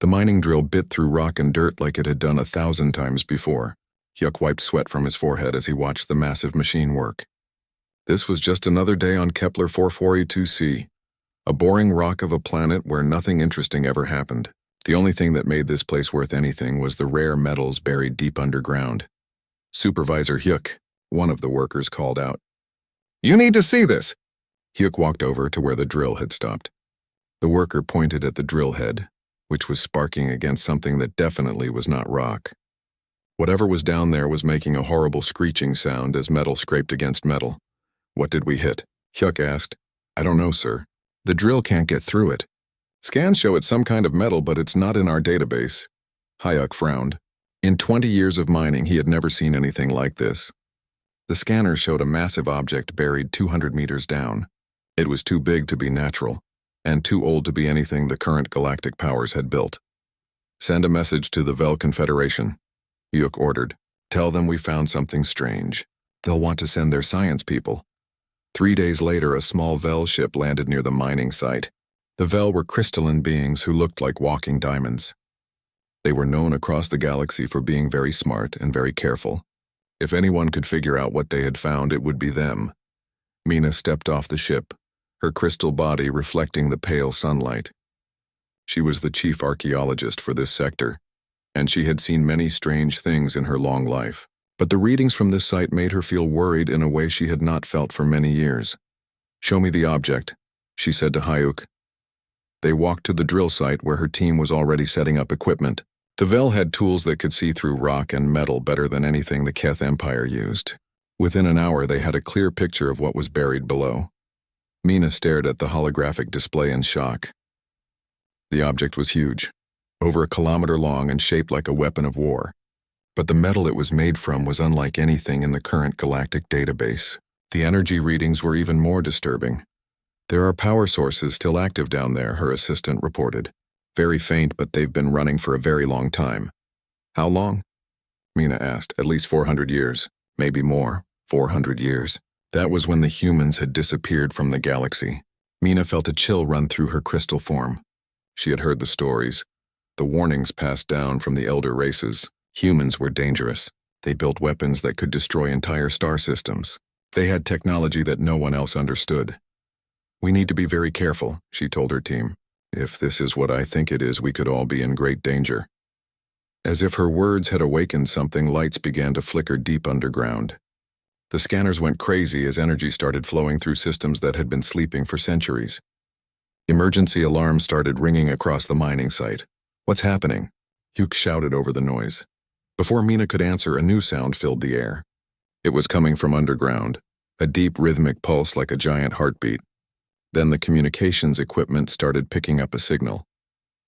The mining drill bit through rock and dirt like it had done 1,000 times before. Hyuk wiped sweat from his forehead as he watched the massive machine work. This was just another day on Kepler 442c, a boring rock of a planet where nothing interesting ever happened. The only thing that made this place worth anything was the rare metals buried deep underground. Supervisor Hyuk, one of the workers, called out. "You need to see this!" Hyuk walked over to where the drill had stopped. The worker pointed at the drill head, which was sparking against something that definitely was not rock. Whatever was down there was making a horrible screeching sound as metal scraped against metal. "What did we hit?" Hyuk asked. "I don't know, sir. The drill can't get through it. Scans show it's some kind of metal, but it's not in our database." Hyuk frowned. In 20 years of mining, he had never seen anything like this. The scanner showed a massive object buried 200 meters down. It was too big to be natural, and too old to be anything the current galactic powers had built. "Send a message to the Vel Confederation," Hyuk ordered. "Tell them we found something strange. They'll want to send their science people." 3 days later, a small Vel ship landed near the mining site. The Vel were crystalline beings who looked like walking diamonds. They were known across the galaxy for being very smart and very careful. If anyone could figure out what they had found, it would be them. Mina stepped off the ship, her crystal body reflecting the pale sunlight. She was the chief archaeologist for this sector, and she had seen many strange things in her long life. But the readings from this site made her feel worried in a way she had not felt for many years. "Show me the object," she said to Hyuk. They walked to the drill site where her team was already setting up equipment. The Vel had tools that could see through rock and metal better than anything the Keth Empire used. Within an hour, they had a clear picture of what was buried below. Mina stared at the holographic display in shock. The object was huge, over 1 kilometer long and shaped like a weapon of war. But the metal it was made from was unlike anything in the current galactic database. The energy readings were even more disturbing. "There are power sources still active down there," her assistant reported. "Very faint, but they've been running for a very long time." "How long?" Mina asked. "At least 400 years. Maybe more. 400 years. That was when the humans had disappeared from the galaxy." Mina felt a chill run through her crystal form. She had heard the stories, the warnings passed down from the elder races. Humans were dangerous. They built weapons that could destroy entire star systems. They had technology that no one else understood. "We need to be very careful," she told her team. "If this is what I think it is, we could all be in great danger." As if her words had awakened something, lights began to flicker deep underground. The scanners went crazy as energy started flowing through systems that had been sleeping for centuries. Emergency alarms started ringing across the mining site. "What's happening?" Hyuk shouted over the noise. Before Mina could answer, a new sound filled the air. It was coming from underground, a deep rhythmic pulse like a giant heartbeat. Then the communications equipment started picking up a signal.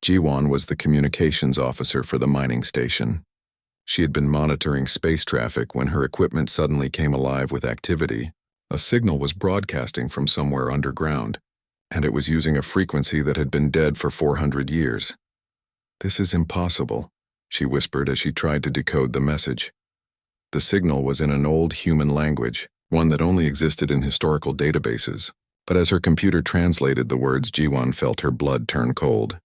Jiwon was the communications officer for the mining station. She had been monitoring space traffic when her equipment suddenly came alive with activity. A signal was broadcasting from somewhere underground, and it was using a frequency that had been dead for 400 years. "This is impossible," she whispered as she tried to decode the message. The signal was in an old human language, one that only existed in historical databases. But as her computer translated the words, Jiwon felt her blood turn cold.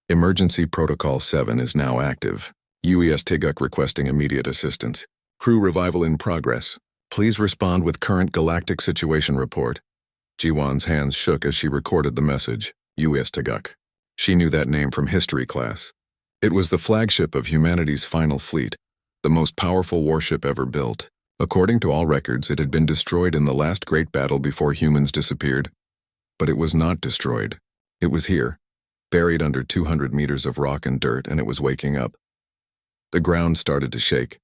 "Emergency Protocol 7 is now active. UES Tiguk requesting immediate assistance. Crew revival in progress. Please respond with current galactic situation report." Jiwon's hands shook as she recorded the message, UES Tiguk. She knew that name from history class. It was the flagship of humanity's final fleet, the most powerful warship ever built. According to all records, it had been destroyed in the last great battle before humans disappeared. But it was not destroyed. It was here, buried under 200 meters of rock and dirt, and it was waking up. The ground started to shake.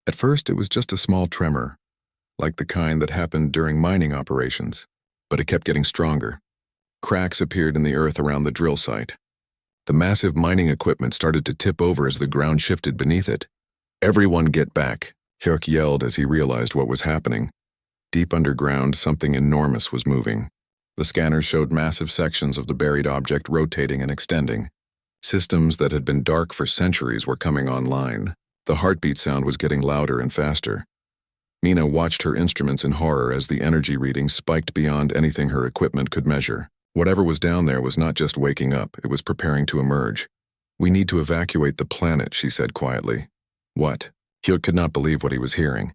At first, it was just a small tremor, like the kind that happened during mining operations, but it kept getting stronger. Cracks appeared in the earth around the drill site. The massive mining equipment started to tip over as the ground shifted beneath it. "Everyone get back," Hyuk yelled as he realized what was happening. Deep underground, something enormous was moving. The scanners showed massive sections of the buried object rotating and extending. Systems that had been dark for centuries were coming online. The heartbeat sound was getting louder and faster. Mina watched her instruments in horror as the energy readings spiked beyond anything her equipment could measure. Whatever was down there was not just waking up, it was preparing to emerge. "We need to evacuate the planet," she said quietly. "What?" Hyuk could not believe what he was hearing.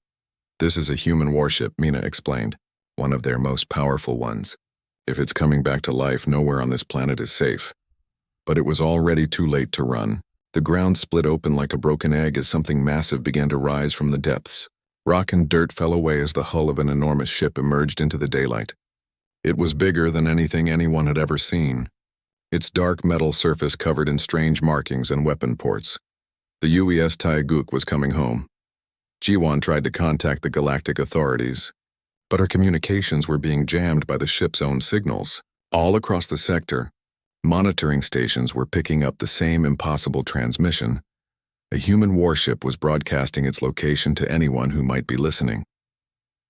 "This is a human warship," Mina explained. "One of their most powerful ones. If it's coming back to life, nowhere on this planet is safe." But it was already too late to run. The ground split open like a broken egg as something massive began to rise from the depths. Rock and dirt fell away as the hull of an enormous ship emerged into the daylight. It was bigger than anything anyone had ever seen. Its dark metal surface covered in strange markings and weapon ports. The UES Taeguk was coming home. Jiwon tried to contact the galactic authorities, but her communications were being jammed by the ship's own signals. All across the sector, monitoring stations were picking up the same impossible transmission. A human warship was broadcasting its location to anyone who might be listening.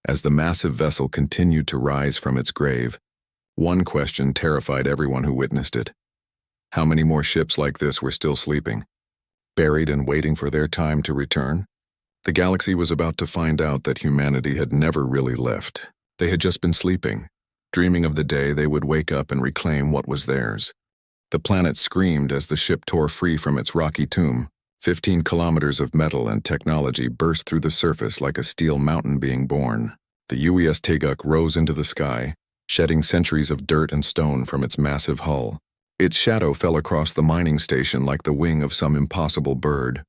As the massive vessel continued to rise from its grave, one question terrified everyone who witnessed it. How many more ships like this were still sleeping, buried and waiting for their time to return? The galaxy was about to find out that humanity had never really left. They had just been sleeping, dreaming of the day they would wake up and reclaim what was theirs. The planet screamed as the ship tore free from its rocky tomb. 15 kilometers of metal and technology burst through the surface like a steel mountain being born. The UES Taeguk rose into the sky, shedding centuries of dirt and stone from its massive hull. Its shadow fell across the mining station like the wing of some impossible bird.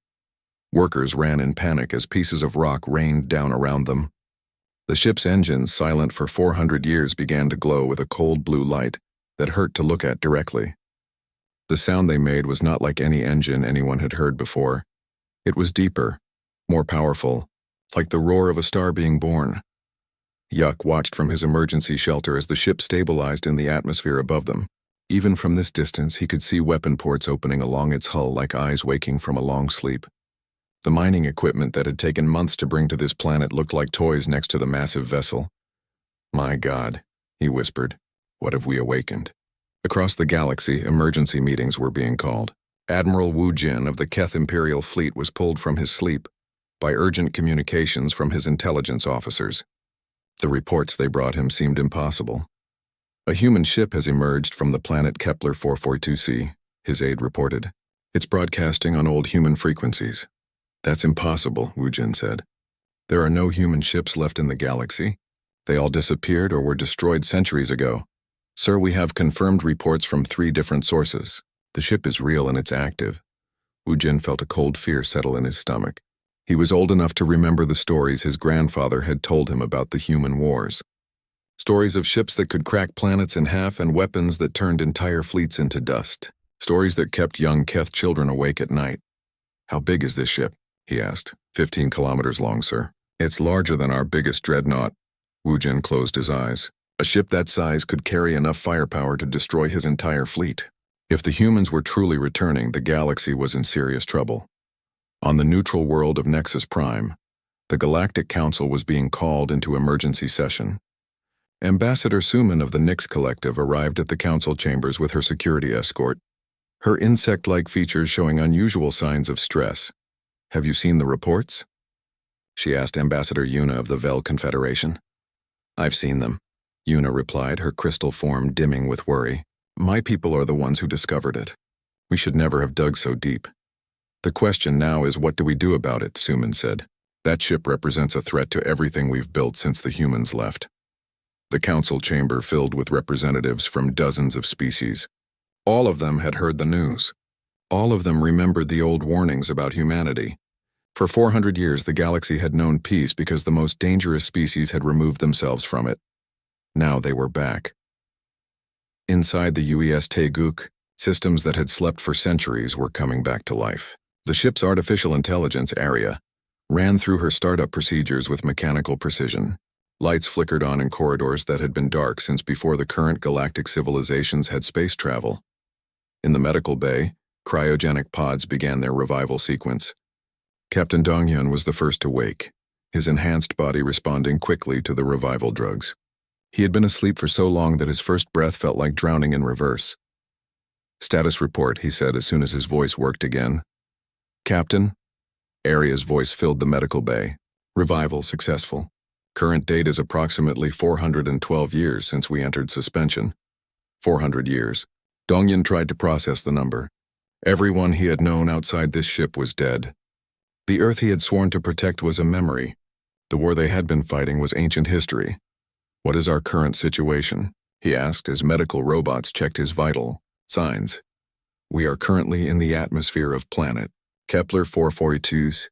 Workers ran in panic as pieces of rock rained down around them. The ship's engines, silent for 400 years, began to glow with a cold blue light that hurt to look at directly. The sound they made was not like any engine anyone had heard before. It was deeper, more powerful, like the roar of a star being born. Hyuk watched from his emergency shelter as the ship stabilized in the atmosphere above them. Even from this distance, he could see weapon ports opening along its hull like eyes waking from a long sleep. The mining equipment that had taken months to bring to this planet looked like toys next to the massive vessel. "My God," he whispered, "what have we awakened?" Across the galaxy, emergency meetings were being called. Admiral Wu Jin of the Keth Imperial Fleet was pulled from his sleep by urgent communications from his intelligence officers. The reports they brought him seemed impossible. "A human ship has emerged from the planet Kepler 442c, his aide reported. "It's broadcasting on old human frequencies." "That's impossible," Wu Jin said. "There are no human ships left in the galaxy. They all disappeared or were destroyed centuries ago." "Sir, we have confirmed reports from 3 different sources. The ship is real and it's active." Wu Jin felt a cold fear settle in his stomach. He was old enough to remember the stories his grandfather had told him about the human wars. Stories of ships that could crack planets in half and weapons that turned entire fleets into dust. Stories that kept young Keth children awake at night. "How big is this ship?" he asked. 15 kilometers long, sir. "It's larger than our biggest dreadnought." Wu Jin closed his eyes. A ship that size could carry enough firepower to destroy his entire fleet. If the humans were truly returning, the galaxy was in serious trouble. On the neutral world of Nexus Prime, the Galactic Council was being called into emergency session. Ambassador Suman of the Nix Collective arrived at the council chambers with her security escort, her insect-like features showing unusual signs of stress. "Have you seen the reports?" she asked Ambassador Yuna of the Vel Confederation. "I've seen them," Yuna replied, her crystal form dimming with worry. "My people are the ones who discovered it. We should never have dug so deep. The question now is, what do we do about it?" Suman said. "That ship represents a threat to everything we've built since the humans left." The council chamber filled with representatives from dozens of species. All of them had heard the news. All of them remembered the old warnings about humanity. For 400 years, the galaxy had known peace because the most dangerous species had removed themselves from it. Now they were back. Inside the UES Taeguk, systems that had slept for centuries were coming back to life. The ship's artificial intelligence, Aria, ran through her startup procedures with mechanical precision. Lights flickered on in corridors that had been dark since before the current galactic civilizations had space travel. In the medical bay, cryogenic pods began their revival sequence. Captain Dongyun was the first to wake, his enhanced body responding quickly to the revival drugs. He had been asleep for so long that his first breath felt like drowning in reverse. "Status report," he said as soon as his voice worked again. "Captain?" Aria's voice filled the medical bay. "Revival successful. Current date is approximately 412 years since we entered suspension." 400 years. Dongyun tried to process the number. Everyone he had known outside this ship was dead. The Earth he had sworn to protect was a memory. The war they had been fighting was ancient history. "What is our current situation?" he asked as medical robots checked his vital signs. "We are currently in the atmosphere of planet Kepler 442's.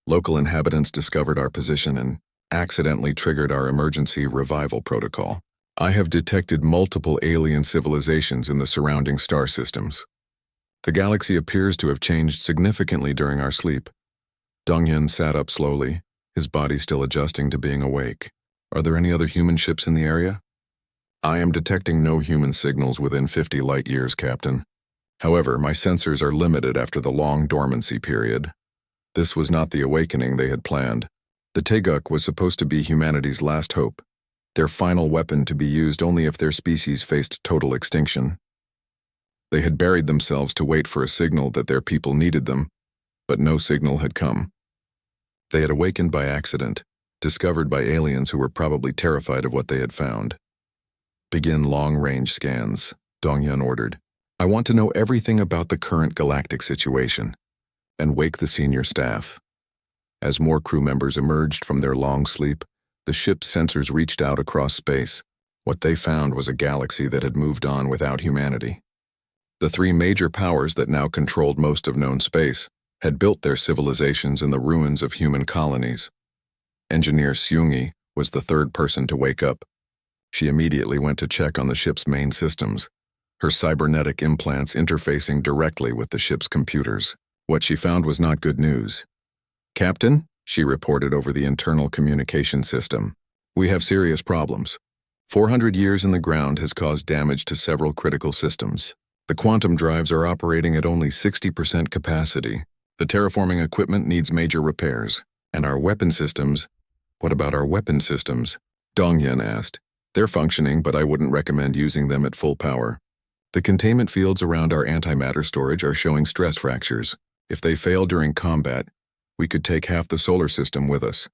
Local inhabitants discovered our position and accidentally triggered our emergency revival protocol. I have detected multiple alien civilizations in the surrounding star systems. The galaxy appears to have changed significantly during our sleep." Dongyun sat up slowly, his body still adjusting to being awake. "Are there any other human ships in the area?" "I am detecting no human signals within 50 light years, Captain. However, my sensors are limited after the long dormancy period." This was not the awakening they had planned. The Teguk was supposed to be humanity's last hope, their final weapon to be used only if their species faced total extinction. They had buried themselves to wait for a signal that their people needed them, but no signal had come. They had awakened by accident, discovered by aliens who were probably terrified of what they had found. "Begin long-range scans," Dongyun ordered. "I want to know everything about the current galactic situation." And wake the senior staff. As more crew members emerged from their long sleep, the ship's sensors reached out across space. What they found was a galaxy that had moved on without humanity. The three major powers that now controlled most of known space had built their civilizations in the ruins of human colonies. Engineer Seungi was the third person to wake up. She immediately went to check on the ship's main systems, her cybernetic implants interfacing directly with the ship's computers. What she found was not good news. "Captain," she reported over the internal communication system, "we have serious problems. 400 years in the ground has caused damage to several critical systems. The quantum drives are operating at only 60% capacity. The terraforming equipment needs major repairs. And our weapon systems—" "What about our weapon systems?" Dongyun asked. "They're functioning, but I wouldn't recommend using them at full power. The containment fields around our antimatter storage are showing stress fractures. If they fail during combat, we could take half the solar system with us."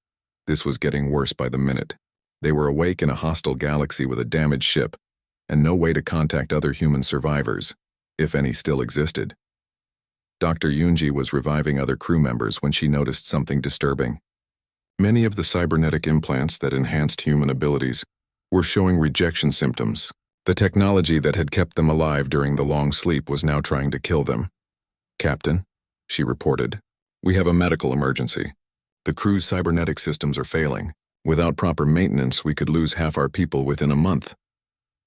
This was getting worse by the minute. They were awake in a hostile galaxy with a damaged ship, and no way to contact other human survivors, if any still existed. Dr. Yunji was reviving other crew members when she noticed something disturbing. Many of the cybernetic implants that enhanced human abilities were showing rejection symptoms. The technology that had kept them alive during the long sleep was now trying to kill them. "Captain," she reported, "we have a medical emergency. The crew's cybernetic systems are failing. Without proper maintenance, we could lose half our people within a month."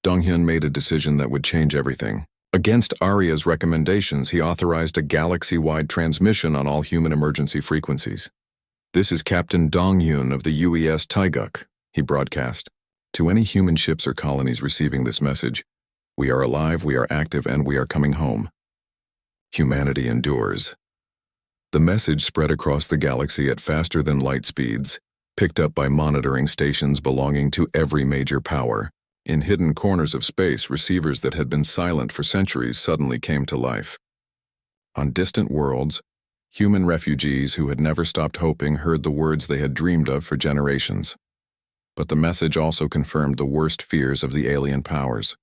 Donghyun made a decision that would change everything. Against Arya's recommendations, he authorized a galaxy-wide transmission on all human emergency frequencies. "This is Captain Dongyun of the UES Taeguk," he broadcast. "To any human ships or colonies receiving this message, we are alive, we are active, and we are coming home. Humanity endures." The message spread across the galaxy at faster than light speeds, picked up by monitoring stations belonging to every major power. In hidden corners of space, receivers that had been silent for centuries suddenly came to life. On distant worlds, human refugees who had never stopped hoping heard the words they had dreamed of for generations. But the message also confirmed the worst fears of the alien powers.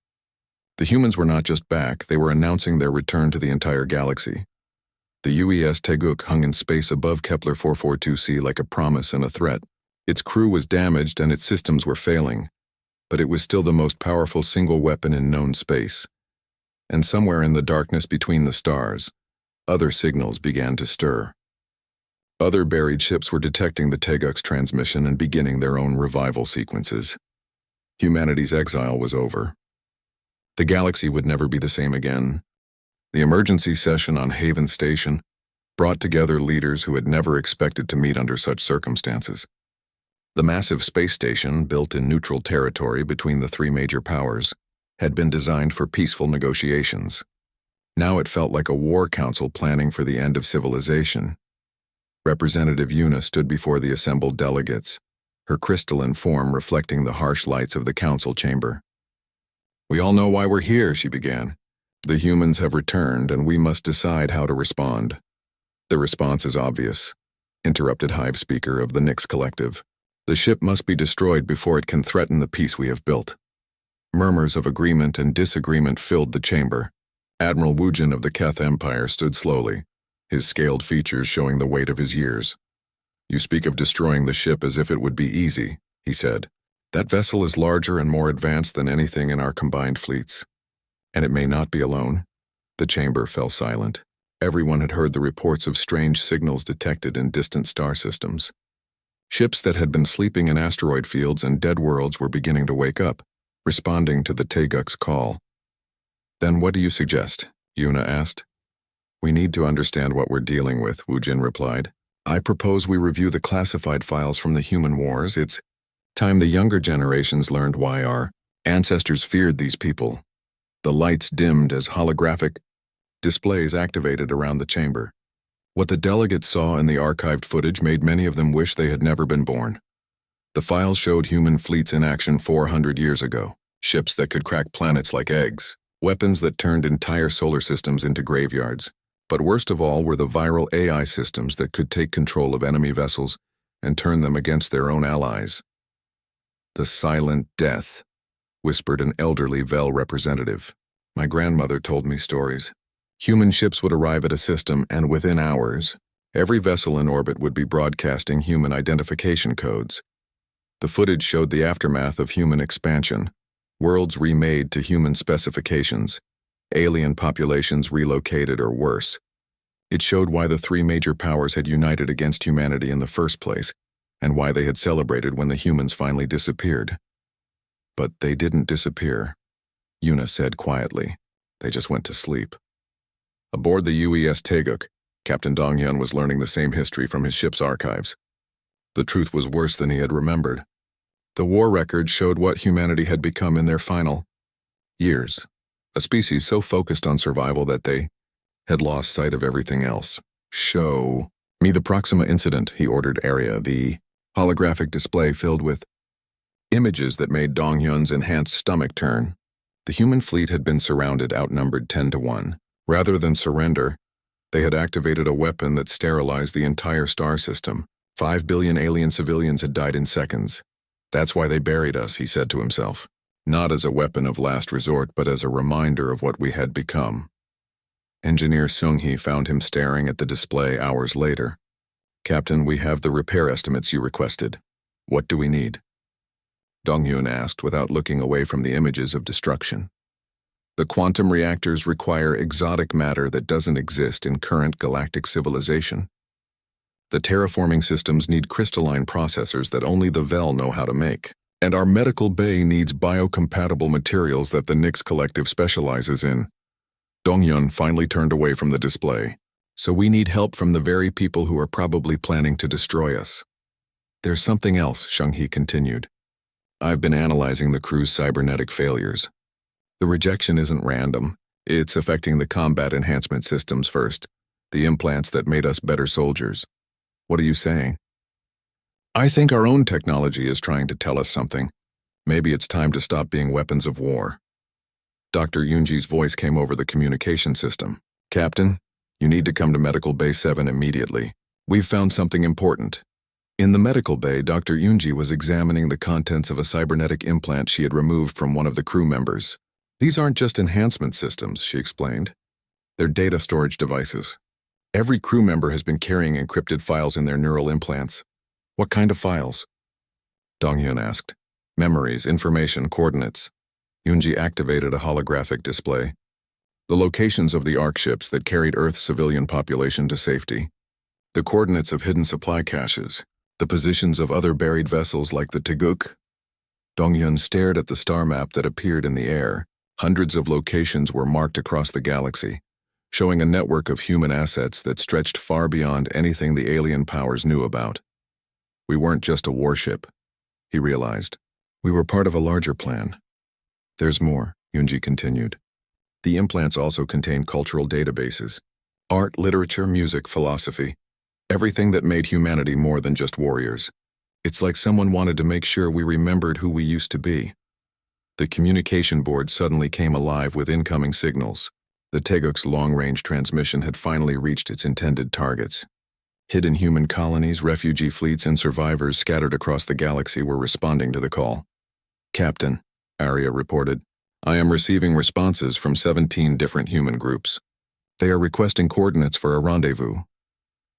The humans were not just back, they were announcing their return to the entire galaxy. The UES Taeguk hung in space above Kepler 442c like a promise and a threat. Its crew was damaged and its systems were failing, but it was still the most powerful single weapon in known space. And somewhere in the darkness between the stars, other signals began to stir. Other buried ships were detecting the Taeguk's transmission and beginning their own revival sequences. Humanity's exile was over. The galaxy would never be the same again. The emergency session on Haven Station brought together leaders who had never expected to meet under such circumstances. The massive space station, built in neutral territory between the three major powers, had been designed for peaceful negotiations. Now it felt like a war council planning for the end of civilization. Representative Yuna stood before the assembled delegates, her crystalline form reflecting the harsh lights of the council chamber. "We all know why we're here," she began. "The humans have returned, and we must decide how to respond." "The response is obvious," interrupted Hive Speaker of the Nyx Collective. "The ship must be destroyed before it can threaten the peace we have built." Murmurs of agreement and disagreement filled the chamber. Admiral Wujin of the Keth Empire stood slowly, his scaled features showing the weight of his years. "You speak of destroying the ship as if it would be easy," he said. "That vessel is larger and more advanced than anything in our combined fleets. And it may not be alone." The chamber fell silent. Everyone had heard the reports of strange signals detected in distant star systems. Ships that had been sleeping in asteroid fields and dead worlds were beginning to wake up, responding to the Teguk's call. "Then what do you suggest?" Yuna asked. "We need to understand what we're dealing with," Wujin replied. "I propose we review the classified files from the human wars. It's time the younger generations learned why our ancestors feared these people." The lights dimmed as holographic displays activated around the chamber. What the delegates saw in the archived footage made many of them wish they had never been born. The files showed human fleets in action 400 years ago, ships that could crack planets like eggs, weapons that turned entire solar systems into graveyards. But worst of all were the viral AI systems that could take control of enemy vessels and turn them against their own allies. "The silent death," whispered an elderly Vel representative. "My grandmother told me stories. Human ships would arrive at a system, and within hours, every vessel in orbit would be broadcasting human identification codes. The footage showed the aftermath of human expansion, worlds remade to human specifications, alien populations relocated or worse. It showed why the three major powers had united against humanity in the first place, and why they had celebrated when the humans finally disappeared. But they didn't disappear," Yuna said quietly. "They just went to sleep." Aboard the UES Teguk, Captain Donghyun was learning the same history from his ship's archives. The truth was worse than he had remembered. The war records showed what humanity had become in their final years, a species so focused on survival that they had lost sight of everything else. "Show me the Proxima incident," he ordered Area, the holographic display filled with images that made Donghyun's enhanced stomach turn. The human fleet had been surrounded, outnumbered 10-1. Rather than surrender, they had activated a weapon that sterilized the entire star system. 5 billion alien civilians had died in seconds. "That's why they buried us," he said to himself. Not as a weapon of last resort, but as a reminder of what we had become. Engineer Seung-hee found him staring at the display hours later. "Captain, we have the repair estimates you requested. What do we need?" Donghyun asked without looking away from the images of destruction. "The quantum reactors require exotic matter that doesn't exist in current galactic civilization. The terraforming systems need crystalline processors that only the Vel know how to make. And our medical bay needs biocompatible materials that the Nix Collective specializes in." Donghyun finally turned away from the display. "So we need help from the very people who are probably planning to destroy us." "There's something else," Seung-hee continued. "I've been analyzing the crew's cybernetic failures. The rejection isn't random. It's affecting the combat enhancement systems first, the implants that made us better soldiers." "What are you saying?" "I think our own technology is trying to tell us something. Maybe it's time to stop being weapons of war." Dr. Yoonji's voice came over the communication system. "Captain, you need to come to Medical Bay 7 immediately. We've found something important." In the medical bay, Dr. Yoonji was examining the contents of a cybernetic implant she had removed from one of the crew members. "These aren't just enhancement systems," she explained. "They're data storage devices. Every crew member has been carrying encrypted files in their neural implants." "What kind of files?" Donghyun asked. "Memories, information, coordinates." Yoonji activated a holographic display. The locations of the ARC ships that carried Earth's civilian population to safety. The coordinates of hidden supply caches. The positions of other buried vessels like the Teguk. Donghyun stared at the star map that appeared in the air. Hundreds of locations were marked across the galaxy, showing a network of human assets that stretched far beyond anything the alien powers knew about. We weren't just a warship, he realized. We were part of a larger plan. "There's more," Yoonji continued. "The implants also contain cultural databases. Art, literature, music, philosophy. Everything that made humanity more than just warriors. It's like someone wanted to make sure we remembered who we used to be." The communication board suddenly came alive with incoming signals. The Teguk's long-range transmission had finally reached its intended targets. Hidden human colonies, refugee fleets, and survivors scattered across the galaxy were responding to the call. "Captain," Arya reported, I am receiving responses from 17 different human groups. They are requesting coordinates for a rendezvous.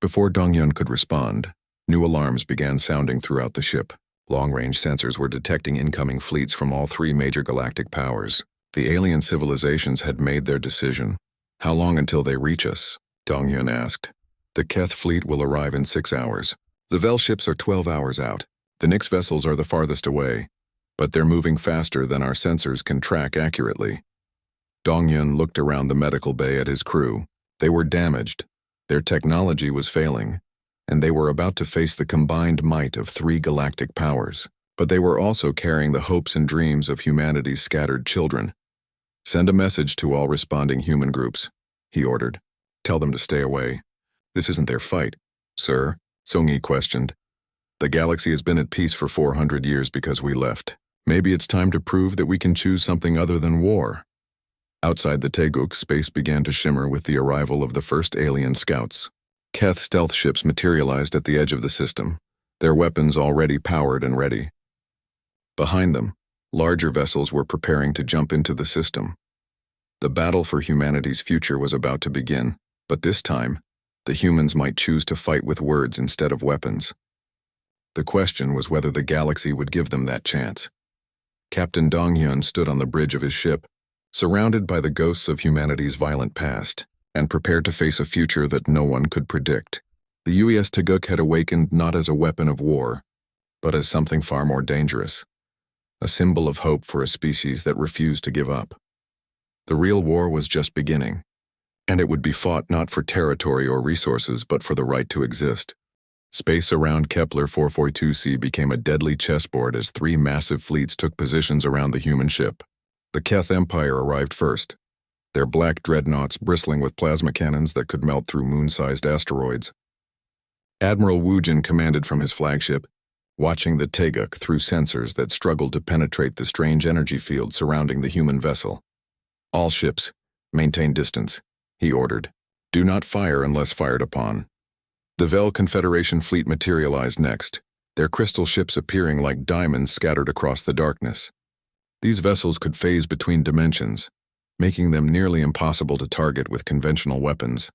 Before Dongyun could respond, new alarms began sounding throughout the ship. Long-range sensors were detecting incoming fleets from all three major galactic powers. The alien civilizations had made their decision. How long until they reach us? Dongyun asked. The Keth fleet will arrive in 6 hours. The Vel ships are 12 hours out. The Nyx vessels are the farthest away, but they're moving faster than our sensors can track accurately. Dongyun looked around the medical bay at his crew. They were damaged. Their technology was failing, and they were about to face the combined might of 3 galactic powers. But they were also carrying the hopes and dreams of humanity's scattered children. Send a message to all responding human groups, he ordered. Tell them to stay away. This isn't their fight. Sir, Song-Yi questioned. The galaxy has been at peace for 400 years because we left. Maybe it's time to prove that we can choose something other than war. Outside the Teguk, space began to shimmer with the arrival of the first alien scouts. Keth stealth ships materialized at the edge of the system, their weapons already powered and ready. Behind them, larger vessels were preparing to jump into the system. The battle for humanity's future was about to begin, but this time, the humans might choose to fight with words instead of weapons. The question was whether the galaxy would give them that chance. Captain Donghyun stood on the bridge of his ship, surrounded by the ghosts of humanity's violent past, and prepared to face a future that no one could predict. The UES Teguk had awakened not as a weapon of war, but as something far more dangerous, a symbol of hope for a species that refused to give up. The real war was just beginning, and it would be fought not for territory or resources but for the right to exist. Space around Kepler 442c became a deadly chessboard as 3 massive fleets took positions around the human ship. The Keth Empire arrived first, their black dreadnoughts bristling with plasma cannons that could melt through moon-sized asteroids. Admiral Wujin commanded from his flagship, watching the Teguk through sensors that struggled to penetrate the strange energy field surrounding the human vessel. All ships, maintain distance, he ordered. Do not fire unless fired upon. The Vel Confederation fleet materialized next, their crystal ships appearing like diamonds scattered across the darkness. These vessels could phase between dimensions, making them nearly impossible to target with conventional weapons.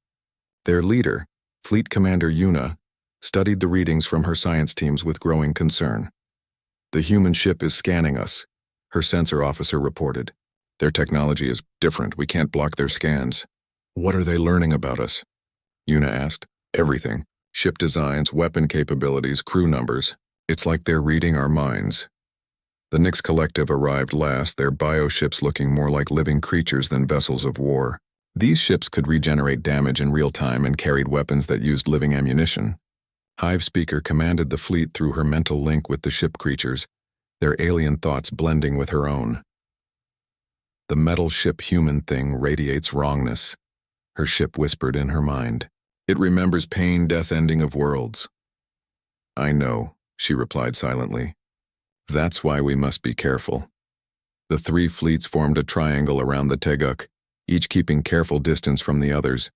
Their leader, Fleet Commander Yuna, studied the readings from her science teams with growing concern. The human ship is scanning us, her sensor officer reported. Their technology is different. We can't block their scans. What are they learning about us? Yuna asked. Everything. Ship designs, weapon capabilities, crew numbers. It's like they're reading our minds. The Nyx Collective arrived last, their bioships looking more like living creatures than vessels of war. These ships could regenerate damage in real time and carried weapons that used living ammunition. Hive Speaker commanded the fleet through her mental link with the ship creatures, their alien thoughts blending with her own. The metal ship human thing radiates wrongness, her ship whispered in her mind. It remembers pain, death, ending of worlds. I know, she replied silently. That's why we must be careful. The 3 fleets formed a triangle around the Teguk, each keeping careful distance from the others.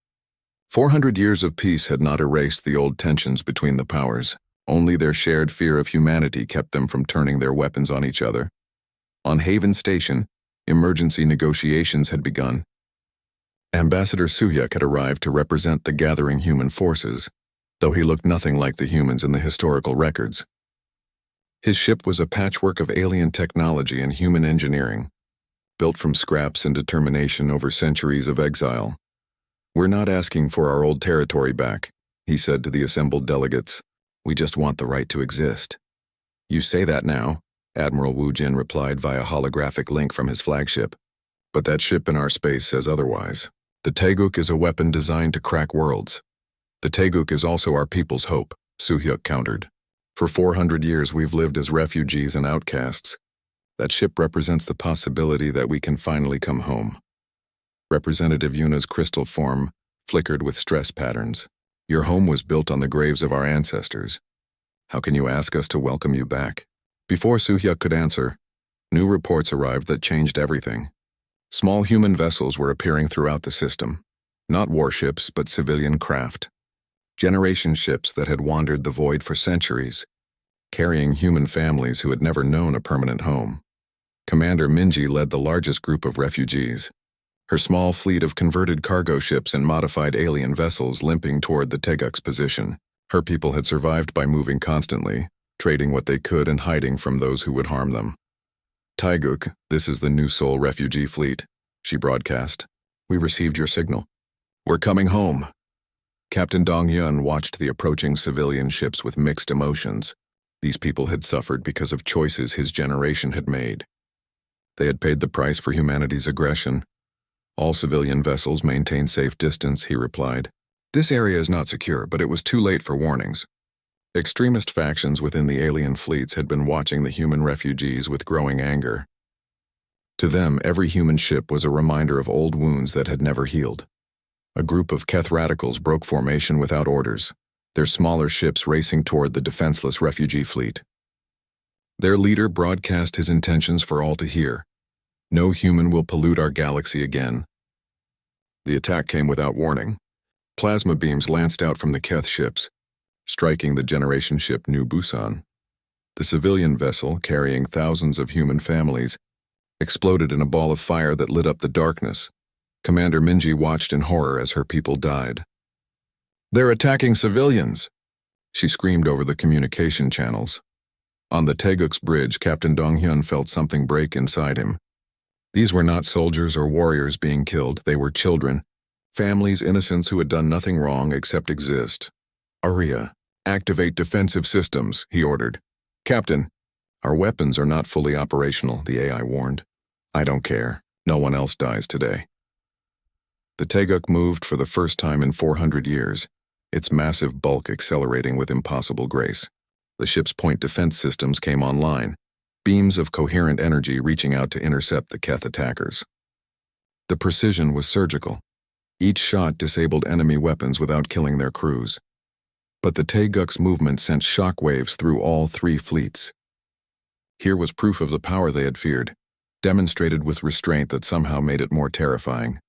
400 years of peace had not erased the old tensions between the powers. Only their shared fear of humanity kept them from turning their weapons on each other. On Haven Station, emergency negotiations had begun. Ambassador Suhyuk had arrived to represent the gathering human forces, though he looked nothing like the humans in the historical records. His ship was a patchwork of alien technology and human engineering, built from scraps and determination over centuries of exile. We're not asking for our old territory back, he said to the assembled delegates. We just want the right to exist. You say that now, Admiral Wujin replied via holographic link from his flagship. But that ship in our space says otherwise. The Teguk is a weapon designed to crack worlds. The Teguk is also our people's hope, Suhyuk countered. For 400 years we've lived as refugees and outcasts. That ship represents the possibility that we can finally come home. Representative Yuna's crystal form flickered with stress patterns. Your home was built on the graves of our ancestors. How can you ask us to welcome you back? Before Suhyuk could answer, new reports arrived that changed everything. Small human vessels were appearing throughout the system, not warships but civilian craft. Generation ships that had wandered the void for centuries, carrying human families who had never known a permanent home. Commander Minji led the largest group of refugees, her small fleet of converted cargo ships and modified alien vessels limping toward the Teguk's position. Her people had survived by moving constantly, trading what they could and hiding from those who would harm them. Taeguk, this is the new Seoul refugee fleet, she broadcast. We received your signal. We're coming home. Captain Dong-Yun watched the approaching civilian ships with mixed emotions. These people had suffered because of choices his generation had made. They had paid the price for humanity's aggression. All civilian vessels maintain safe distance, he replied. This area is not secure, but it was too late for warnings. Extremist factions within the alien fleets had been watching the human refugees with growing anger. To them, every human ship was a reminder of old wounds that had never healed. A group of Keth radicals broke formation without orders, their smaller ships racing toward the defenseless refugee fleet. Their leader broadcast his intentions for all to hear. No human will pollute our galaxy again. The attack came without warning. Plasma beams lanced out from the Keth ships, striking the generation ship New Busan. The civilian vessel, carrying thousands of human families, exploded in a ball of fire that lit up the darkness. Commander Minji watched in horror as her people died. They're attacking civilians, she screamed over the communication channels. On the Taeguk's bridge, Captain Dong-Hyun felt something break inside him. These were not soldiers or warriors being killed, they were children, families, innocents who had done nothing wrong except exist. Arya, activate defensive systems, he ordered. Captain, our weapons are not fully operational, the AI warned. I don't care. No one else dies today. The Taeguk moved for the first time in 400 years, its massive bulk accelerating with impossible grace. The ship's point defense systems came online, beams of coherent energy reaching out to intercept the Keth attackers. The precision was surgical. Each shot disabled enemy weapons without killing their crews. But the Taeguk's movement sent shockwaves through all three fleets. Here was proof of the power they had feared, demonstrated with restraint that somehow made it more terrifying.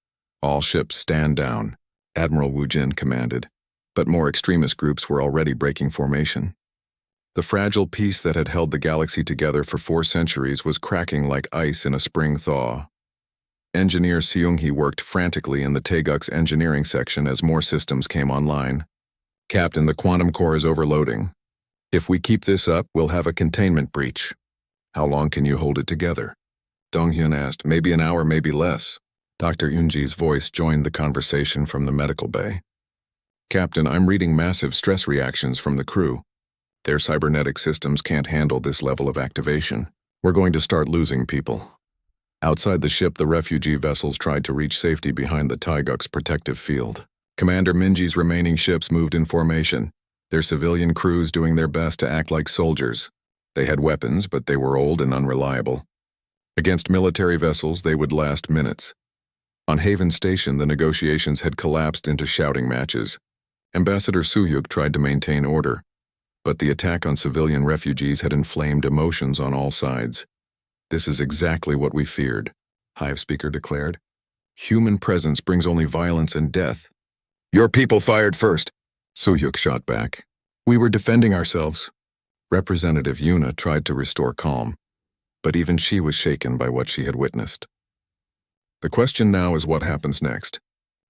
All ships stand down, Admiral Wu Jin commanded, but more extremist groups were already breaking formation. The fragile peace that had held the galaxy together for 4 centuries was cracking like ice in a spring thaw. Engineer Seung-hee worked frantically in the Taeguk's engineering section as more systems came online. Captain, the quantum core is overloading. If we keep this up, we'll have a containment breach. How long can you hold it together? Dong-Hyun asked. Maybe an hour, maybe less. Dr. Eunji's voice joined the conversation from the medical bay. Captain, I'm reading massive stress reactions from the crew. Their cybernetic systems can't handle this level of activation. We're going to start losing people. Outside the ship, the refugee vessels tried to reach safety behind the Taeguk's protective field. Commander Minji's remaining ships moved in formation, their civilian crews doing their best to act like soldiers. They had weapons, but they were old and unreliable. Against military vessels, they would last minutes. On Haven Station, the negotiations had collapsed into shouting matches. Ambassador Suyuk tried to maintain order, but the attack on civilian refugees had inflamed emotions on all sides. This is exactly what we feared, Hive Speaker declared. Human presence brings only violence and death. Your people fired first, Suyuk shot back. We were defending ourselves. Representative Yuna tried to restore calm, but even she was shaken by what she had witnessed. The question now is what happens next.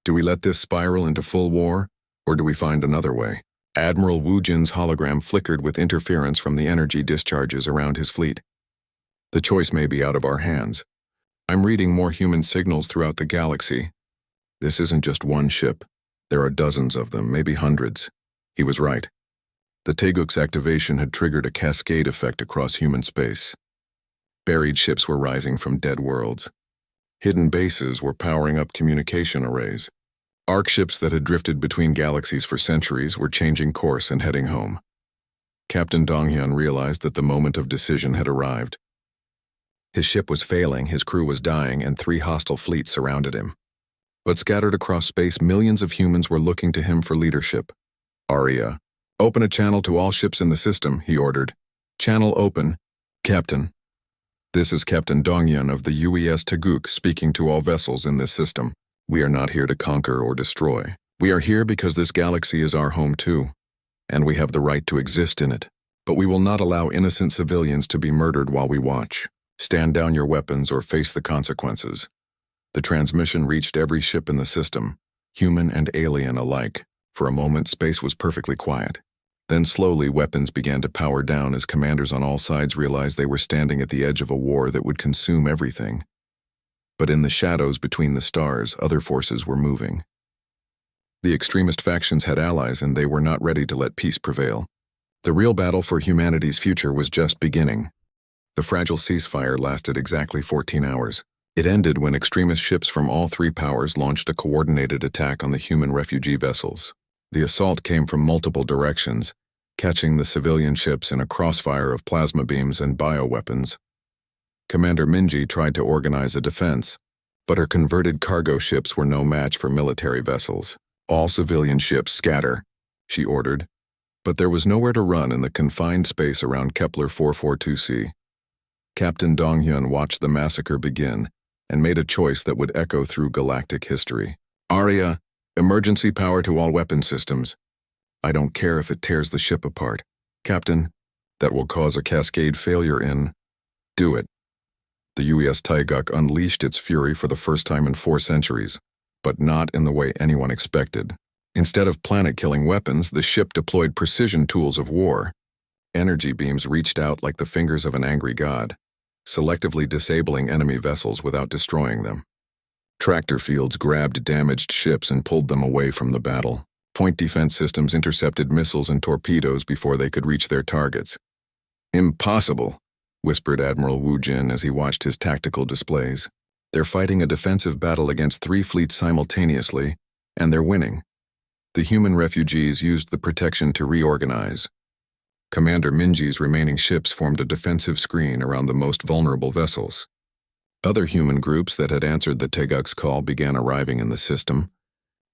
Do we let this spiral into full war, or do we find another way? Admiral Wu Jin's hologram flickered with interference from the energy discharges around his fleet. The choice may be out of our hands. I'm reading more human signals throughout the galaxy. This isn't just one ship. There are dozens of them, maybe hundreds. He was right. The Taeguk's activation had triggered a cascade effect across human space. Buried ships were rising from dead worlds. Hidden bases were powering up communication arrays. Arc ships that had drifted between galaxies for centuries were changing course and heading home. Captain Dong-Hyun realized that the moment of decision had arrived. His ship was failing, his crew was dying, and 3 hostile fleets surrounded him. But scattered across space, millions of humans were looking to him for leadership. Arya, open a channel to all ships in the system, he ordered. Channel open. Captain. This is Captain Dong-Hyun of the UES Taeguk speaking to all vessels in this system. We are not here to conquer or destroy. We are here because this galaxy is our home too, and we have the right to exist in it. But we will not allow innocent civilians to be murdered while we watch. Stand down your weapons or face the consequences. The transmission reached every ship in the system, human and alien alike. For a moment, space was perfectly quiet. Then slowly, weapons began to power down as commanders on all sides realized they were standing at the edge of a war that would consume everything. But in the shadows between the stars, other forces were moving. The extremist factions had allies, and they were not ready to let peace prevail. The real battle for humanity's future was just beginning. The fragile ceasefire lasted exactly 14 hours. It ended when extremist ships from all three powers launched a coordinated attack on the human refugee vessels. The assault came from multiple directions, catching the civilian ships in a crossfire of plasma beams and bioweapons. Commander Minji tried to organize a defense, but her converted cargo ships were no match for military vessels. All civilian ships scatter, she ordered, but there was nowhere to run in the confined space around Kepler 442c. Captain Donghyun watched the massacre begin and made a choice that would echo through galactic history. Arya, emergency power to all weapon systems. I don't care if it tears the ship apart. Captain, that will cause a cascade failure in... Do it. The UES Taeguk unleashed its fury for the first time in 4 centuries, but not in the way anyone expected. Instead of planet-killing weapons, the ship deployed precision tools of war. Energy beams reached out like the fingers of an angry god, selectively disabling enemy vessels without destroying them. Tractor fields grabbed damaged ships and pulled them away from the battle. Point defense systems intercepted missiles and torpedoes before they could reach their targets. Impossible, whispered Admiral Wu Jin as he watched his tactical displays. They're fighting a defensive battle against 3 fleets simultaneously, and they're winning. The human refugees used the protection to reorganize. Commander Minji's remaining ships formed a defensive screen around the most vulnerable vessels. Other human groups that had answered the Taeguk's call began arriving in the system,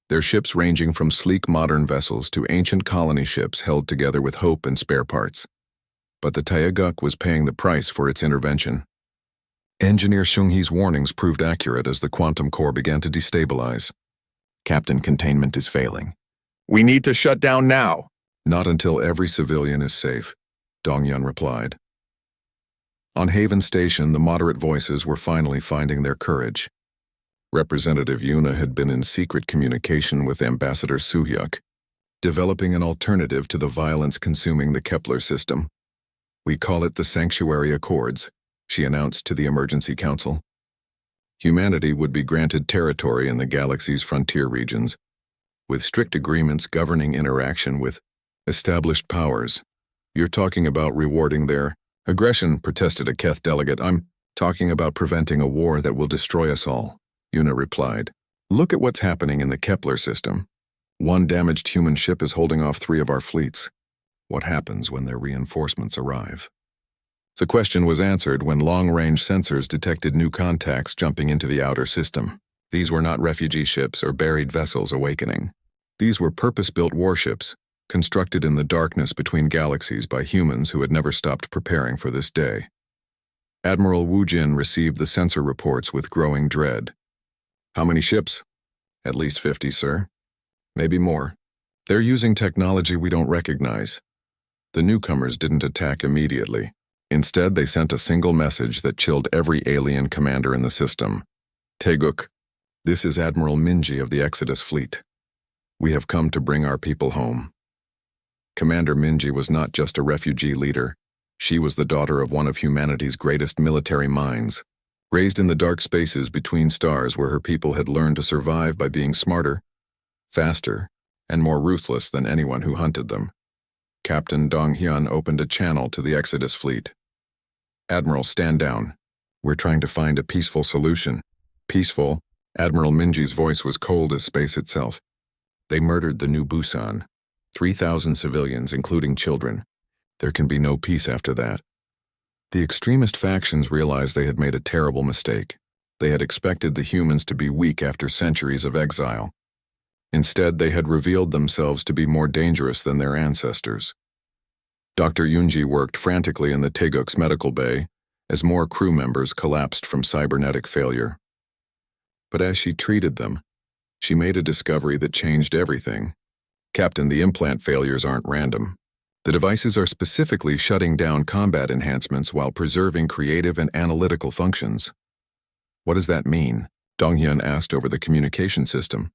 their ships ranging from sleek modern vessels to ancient colony ships held together with hope and spare parts. But the Taeguk was paying the price for its intervention. Engineer Shunghee's warnings proved accurate as the quantum core began to destabilize. Captain, containment is failing. We need to shut down now. Not until every civilian is safe, Dongyun replied. On Haven Station, the moderate voices were finally finding their courage. Representative Yuna had been in secret communication with Ambassador Suhyuk, developing an alternative to the violence consuming the Kepler system. We call it the Sanctuary Accords, she announced to the Emergency Council. Humanity would be granted territory in the galaxy's frontier regions, with strict agreements governing interaction with established powers. You're talking about rewarding their aggression, protested a Keth delegate. I'm talking about preventing a war that will destroy us all, Yuna replied. Look at what's happening in the Kepler system. 1 damaged human ship is holding off 3 of our fleets. What happens when their reinforcements arrive? The question was answered when long-range sensors detected new contacts jumping into the outer system. These were not refugee ships or buried vessels awakening. These were purpose-built warships, constructed in the darkness between galaxies by humans who had never stopped preparing for this day. Admiral Wu Jin received the sensor reports with growing dread. How many ships? At least 50, sir. Maybe more. They're using technology we don't recognize. The newcomers didn't attack immediately. Instead, they sent a single message that chilled every alien commander in the system. Taeguk, this is Admiral Minji of the Exodus Fleet. We have come to bring our people home. Commander Minji was not just a refugee leader. She was the daughter of one of humanity's greatest military minds. Raised in the dark spaces between stars where her people had learned to survive by being smarter, faster, and more ruthless than anyone who hunted them. Captain Donghyun opened a channel to the Exodus Fleet. Admiral, stand down. We're trying to find a peaceful solution. Peaceful? Admiral Minji's voice was cold as space itself. They murdered the new Busan. 3,000 civilians, including children. There can be no peace after that. The extremist factions realized they had made a terrible mistake. They had expected the humans to be weak after centuries of exile. Instead, they had revealed themselves to be more dangerous than their ancestors. Dr. Yunji worked frantically in the Taeguk's medical bay as more crew members collapsed from cybernetic failure. But as she treated them, she made a discovery that changed everything. Captain, the implant failures aren't random. The devices are specifically shutting down combat enhancements while preserving creative and analytical functions. What does that mean? Donghyun asked over the communication system.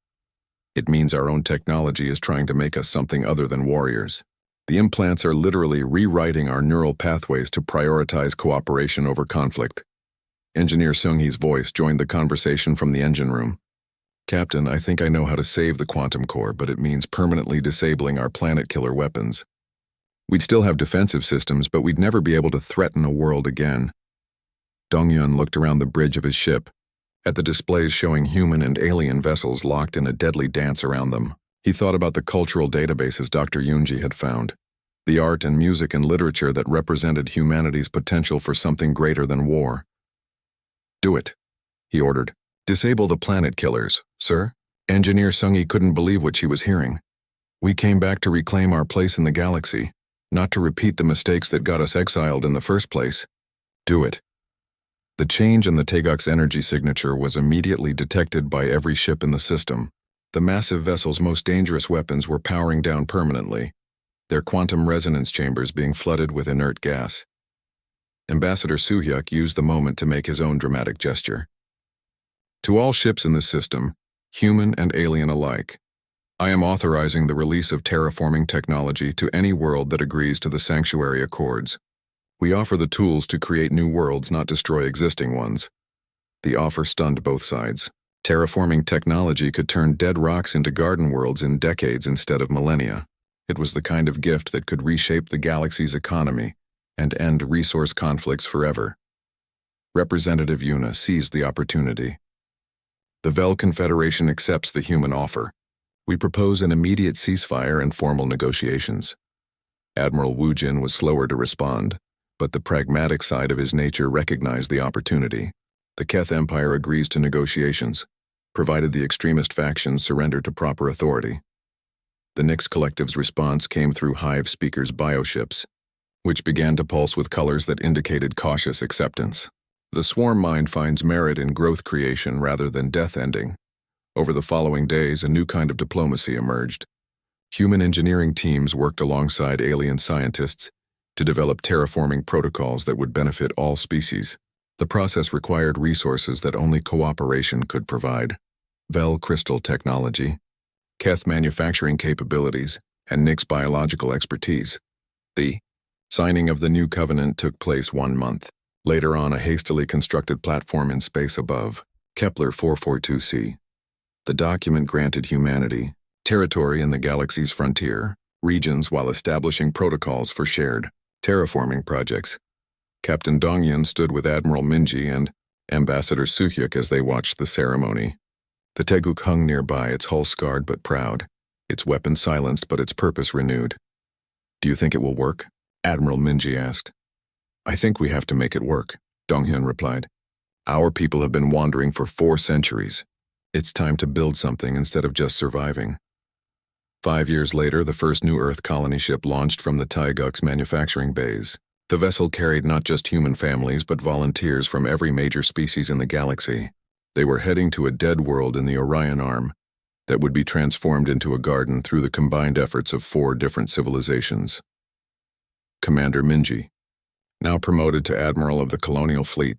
It means our own technology is trying to make us something other than warriors. The implants are literally rewriting our neural pathways to prioritize cooperation over conflict. Engineer Seung-hee's voice joined the conversation from the engine room. Captain, I think I know how to save the quantum core, but it means permanently disabling our planet-killer weapons. We'd still have defensive systems, but we'd never be able to threaten a world again. Donghyun looked around the bridge of his ship, at the displays showing human and alien vessels locked in a deadly dance around them. He thought about the cultural databases Dr. Yoonji had found, the art and music and literature that represented humanity's potential for something greater than war. Do it, he ordered. Disable the planet killers, sir. Engineer Seung-hee couldn't believe what she was hearing. We came back to reclaim our place in the galaxy, not to repeat the mistakes that got us exiled in the first place. Do it. The change in the Taeguk's energy signature was immediately detected by every ship in the system. The massive vessel's most dangerous weapons were powering down permanently, their quantum resonance chambers being flooded with inert gas. Ambassador Soo-hyuk used the moment to make his own dramatic gesture. To all ships in the system, human and alien alike, I am authorizing the release of terraforming technology to any world that agrees to the Sanctuary Accords. We offer the tools to create new worlds, not destroy existing ones. The offer stunned both sides. Terraforming technology could turn dead rocks into garden worlds in decades instead of millennia. It was the kind of gift that could reshape the galaxy's economy and end resource conflicts forever. Representative Yuna seized the opportunity. The Vel Confederation accepts the human offer. We propose an immediate ceasefire and formal negotiations. Admiral Wu Jin was slower to respond, but the pragmatic side of his nature recognized the opportunity. The Keth Empire agrees to negotiations, provided the extremist factions surrender to proper authority. The Nyx Collective's response came through Hive Speaker's bioships, which began to pulse with colors that indicated cautious acceptance. The swarm mind finds merit in growth creation rather than death ending. Over the following days, a new kind of diplomacy emerged. Human engineering teams worked alongside alien scientists to develop terraforming protocols that would benefit all species. The process required resources that only cooperation could provide. Vel crystal technology, Keth manufacturing capabilities, and Nyx biological expertise. The signing of the new covenant took place 1 month. Later on, a hastily constructed platform in space above, Kepler 442c. The document granted humanity territory in the galaxy's frontier regions while establishing protocols for shared terraforming projects. Captain Donghyun stood with Admiral Minji and Ambassador Soo-hyuk as they watched the ceremony. The Taeguk hung nearby, its hull scarred but proud, its weapon silenced but its purpose renewed. Do you think it will work? Admiral Minji asked. I think we have to make it work, Donghyun replied. Our people have been wandering for 4 centuries. It's time to build something instead of just surviving. 5 years later, the first New Earth colony ship launched from the Taeguk's manufacturing bays. The vessel carried not just human families but volunteers from every major species in the galaxy. They were heading to a dead world in the Orion Arm that would be transformed into a garden through the combined efforts of 4 different civilizations. Commander Minji, now promoted to Admiral of the Colonial Fleet,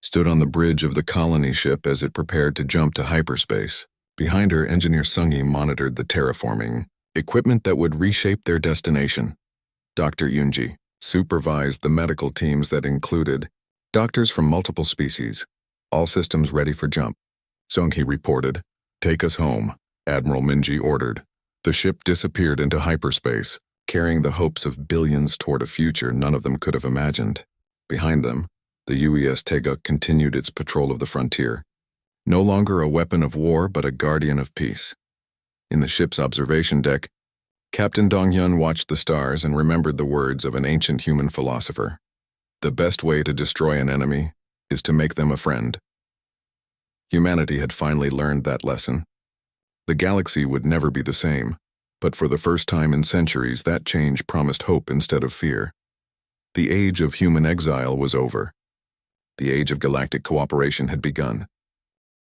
stood on the bridge of the colony ship as it prepared to jump to hyperspace. Behind her, Engineer Seung-hee monitored the terraforming equipment that would reshape their destination. Dr. Yoonji supervised the medical teams that included doctors from multiple species, all systems ready for jump. Seung-hee reported, "Take us home," Admiral Minji ordered. The ship disappeared into hyperspace, carrying the hopes of billions toward a future none of them could have imagined. Behind them, the UES Taeguk continued its patrol of the frontier, no longer a weapon of war but a guardian of peace. In the ship's observation deck, Captain Donghyun watched the stars and remembered the words of an ancient human philosopher. The best way to destroy an enemy is to make them a friend. Humanity had finally learned that lesson. The galaxy would never be the same, but for the first time in centuries that change promised hope instead of fear. The age of human exile was over. The age of galactic cooperation had begun.